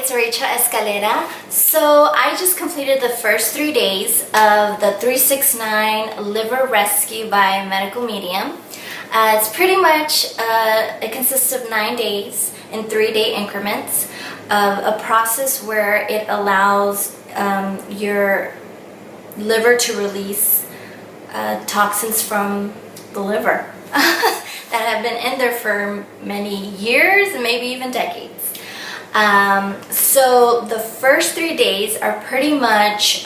it's Rachelescalera. So I just completed the first 3 days of the 369 liver rescue by medical medium. It's pretty much, it consists of 9 days in 3-day increments of a process where it allows your liver to release toxins from the liver that have been in there for many years, maybe even decades. So the first 3 days are pretty much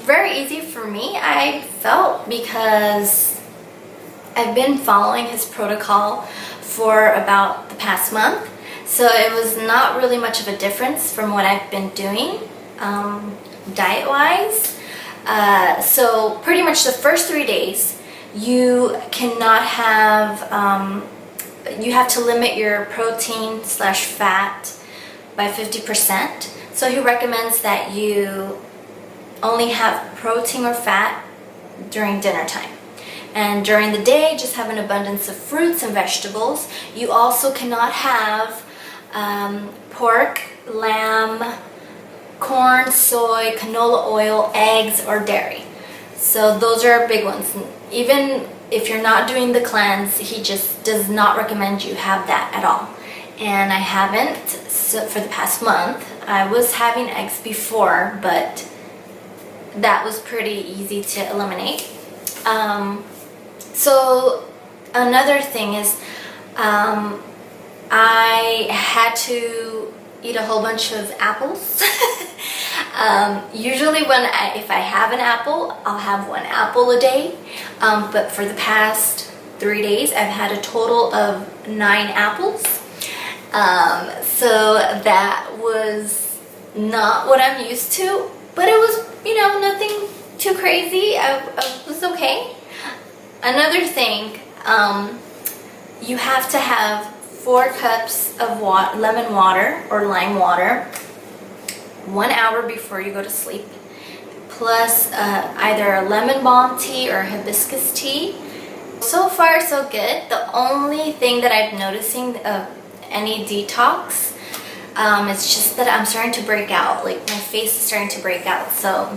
very easy for me, I felt, because I've been following his protocol for about the past month. So it was not really much of a difference from what I've been doing diet-wise. So pretty much the first 3 days, you cannot have, you have to limit your protein/fat by 50%. So he recommends that you only have protein or fat during dinner time. And during the day, just have an abundance of fruits and vegetables. You also cannot have pork, lamb, corn, soy, canola oil, eggs, or dairy. So those are big ones. Even if you're not doing the cleanse, he just does not recommend you have that at all. And I haven't for the past month. I was having eggs before, but that was pretty easy to eliminate. So another thing is I had to eat a whole bunch of apples. Usually if I have an apple, I'll have 1 apple a day. But for the past 3 days, I've had a total of 9 apples. So that was not what I'm used to, but it was, nothing too crazy. I was okay. Another thing, you have to have 4 cups of lemon water or lime water 1 hour before you go to sleep, plus either a lemon balm tea or hibiscus tea. So far so good. The only thing that I'm noticing of any detox, it's just that I'm starting to break out. Like my face is starting to break out. So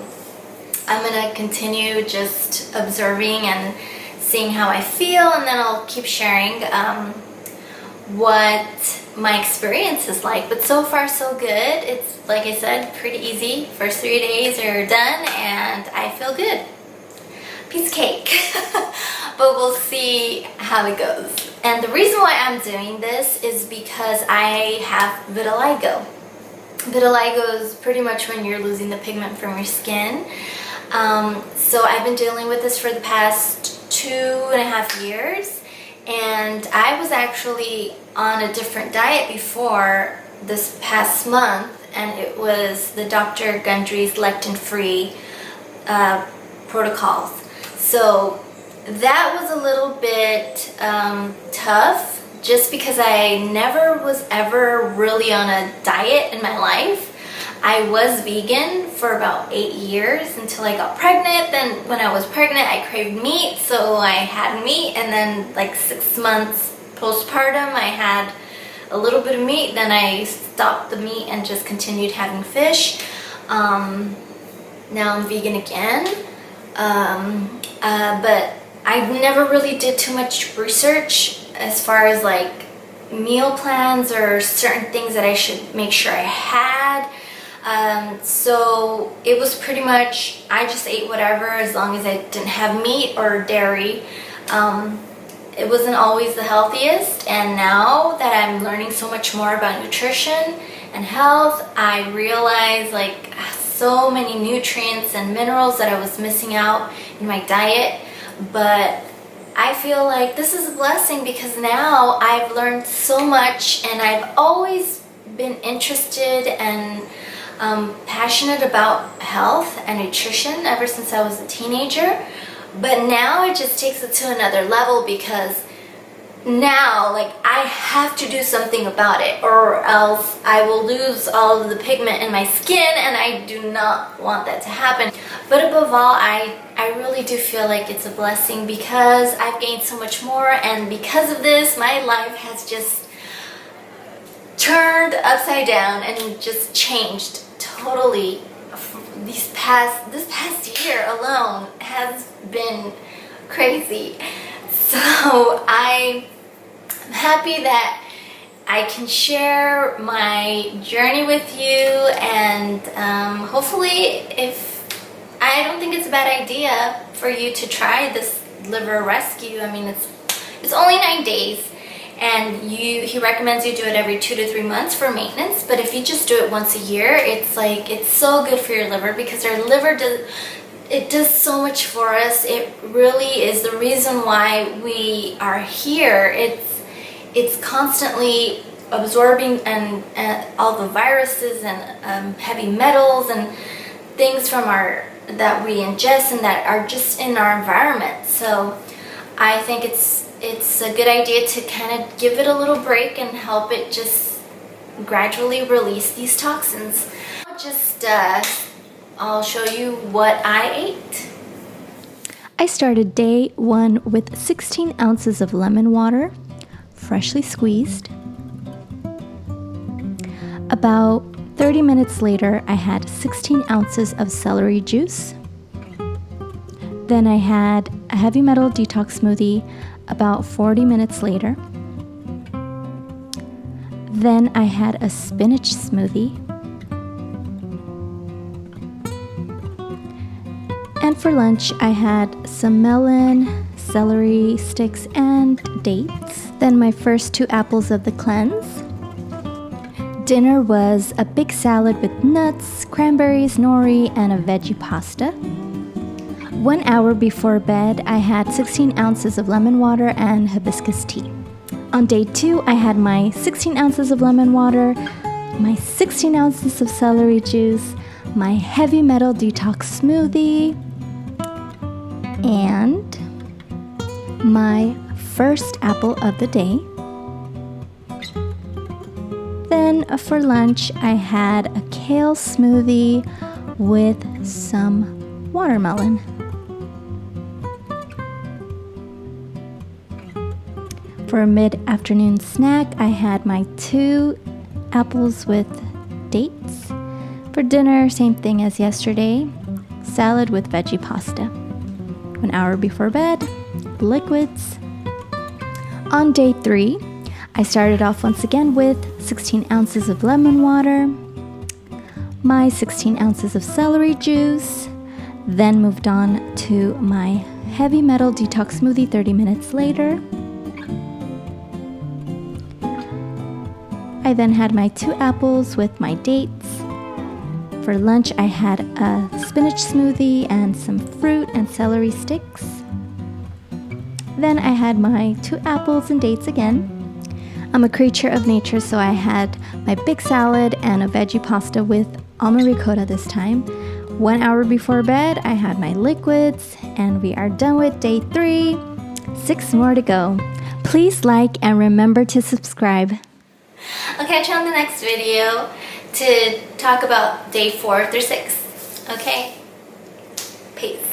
I'm gonna continue just observing and seeing how I feel, and then I'll keep sharing what my experience is like. But so far so good. It's, like I said, pretty easy. First 3 days are done and I feel good. Piece of cake. But we'll see how it goes. And the reason why I'm doing this is because I have vitiligo. Vitiligo is pretty much when you're losing the pigment from your skin. So I've been dealing with this for the past 2.5 years, and I was actually on a different diet before this past month, and it was the Dr. Gundry's lectin-free protocols. So that was a little bit tough, just because I never was ever really on a diet in my life. I was vegan for about 8 years until I got pregnant. Then when I was pregnant, I craved meat, so I had meat, and then like 6 months postpartum, I had a little bit of meat. Then I stopped the meat and just continued having fish. Now I'm vegan again, but I never really did too much research as far as like meal plans or certain things that I should make sure I had. So it was pretty much, I just ate whatever as long as I didn't have meat or dairy. It wasn't always the healthiest, and now that I'm learning so much more about nutrition and health, I realize like so many nutrients and minerals that I was missing out in my diet. But I feel like this is a blessing, because now I've learned so much, and I've always been interested and passionate about health and nutrition ever since I was a teenager. But now it just takes it to another level, because now like I have to do something about it, or else I will lose all of the pigment in my skin, and I do not want that to happen. But above all, I really do feel like it's a blessing, because I've gained so much more, and because of this my life has just turned upside down and just changed totally. This past year alone has been crazy. So I'm happy that I can share my journey with you, and hopefully, I don't think it's a bad idea for you to try this liver rescue. I mean, it's only 9 days, and he recommends you do it every 2 to 3 months for maintenance. But if you just do it once a year, it's so good for your liver, because our liver does so much for us. It really is the reason why we are here. It's constantly absorbing and all the viruses and heavy metals and things from that we ingest and that are just in our environment. So I think it's a good idea to kind of give it a little break and help it just gradually release these toxins. I'll show you what I ate. I started day 1 with 16 ounces of lemon water, freshly squeezed. About 30 minutes later, I had 16 ounces of celery juice. Then I had a heavy metal detox smoothie about 40 minutes later. Then I had a spinach smoothie. And for lunch, I had some melon, celery sticks, and dates. Then my first 2 apples of the cleanse. Dinner was a big salad with nuts, cranberries, nori, and a veggie pasta. 1 hour before bed, I had 16 ounces of lemon water and hibiscus tea. On day 2, I had my 16 ounces of lemon water, my 16 ounces of celery juice, my heavy metal detox smoothie, and my first apple of the day. Then for lunch, I had a kale smoothie with some watermelon. For a mid-afternoon snack, I had my 2 apples with dates. For dinner, same thing as yesterday, salad with veggie pasta. 1 hour before bed, liquids. On day 3, I started off once again with 16 ounces of lemon water, my 16 ounces of celery juice, then moved on to my heavy metal detox smoothie 30 minutes later. I then had my 2 apples with my dates. For lunch, I had a spinach smoothie and some fruit and celery sticks. Then I had my 2 apples and dates again. I'm a creature of nature, so I had my big salad and a veggie pasta with almond ricotta this time. 1 hour before bed, I had my liquids, and we are done with day 3. 6 more to go. Please like and remember to subscribe. I'll catch you on the next video to talk about day 4 through 6. Okay? Peace.